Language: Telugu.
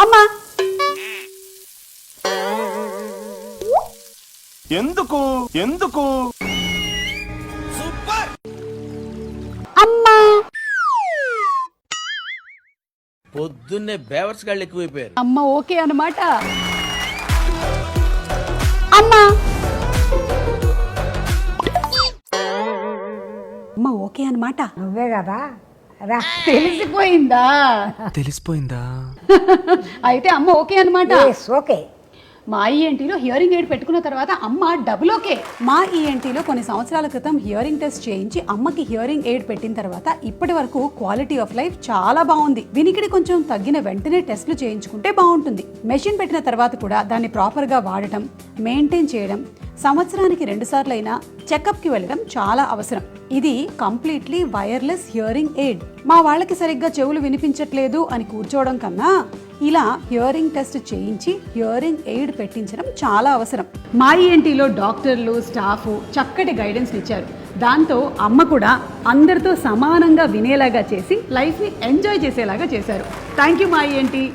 అమ్మా ఎందుకు ఎందుకు అమ్మా పొద్దున్నే బేవర్స్ గాళ్ళు ఎక్కువైపోయారు. అమ్మ ఓకే అన్నమాట. అమ్మా అమ్మ ఓకే అన్నమాట. నువ్వే కదా రా. తెలిసిపోయిందా అయితే అమ్మ ఓకే అన్నమాట. ఓకే. మా ఈఎన్టీలో హియరింగ్ ఎయిడ్ పెట్టుకున్న తర్వాత అమ్మ డబుల్ ఓకే. మా ఈఎన్టీలో కొన్ని సంవత్సరాల క్రితం హియరింగ్ టెస్ట్ చేయించి అమ్మకి హియరింగ్ ఎయిడ్ పెట్టిన తర్వాత ఇప్పటి వరకు క్వాలిటీ ఆఫ్ లైఫ్ చాలా బాగుంది. వినికిడి కొంచెం తగ్గిన వెంటనే టెస్టులు చేయించుకుంటే బాగుంటుంది. మెషిన్ పెట్టిన తర్వాత కూడా దాన్ని ప్రాపర్ గా వాడటం, మెయింటైన్ చేయడం, సంవత్సరానికి 2 సార్లు అయినా చెకప్ కి వెళ్ళడం చాలా అవసరం. ఇది కంప్లీట్లీ వైర్లెస్ హియరింగ్ ఎయిడ్. మా వాళ్ళకి సరిగ్గా చెవులు వినిపించట్లేదు అని కూర్చోవడం కన్నా ఇలా హియరింగ్ టెస్ట్ చేయించి హియరింగ్ ఎయిడ్ పెట్టించడం చాలా అవసరం. మా ఈఎన్టీలో డాక్టర్లు, స్టాఫ్ చక్కటి గైడెన్స్ ఇచ్చారు. దాంతో అమ్మ కూడా అందరితో సమానంగా వినేలాగా చేసి లైఫ్ని ఎంజాయ్ చేసేలాగా చేశారు. థ్యాంక్ యూ మా ఈఎన్టీ.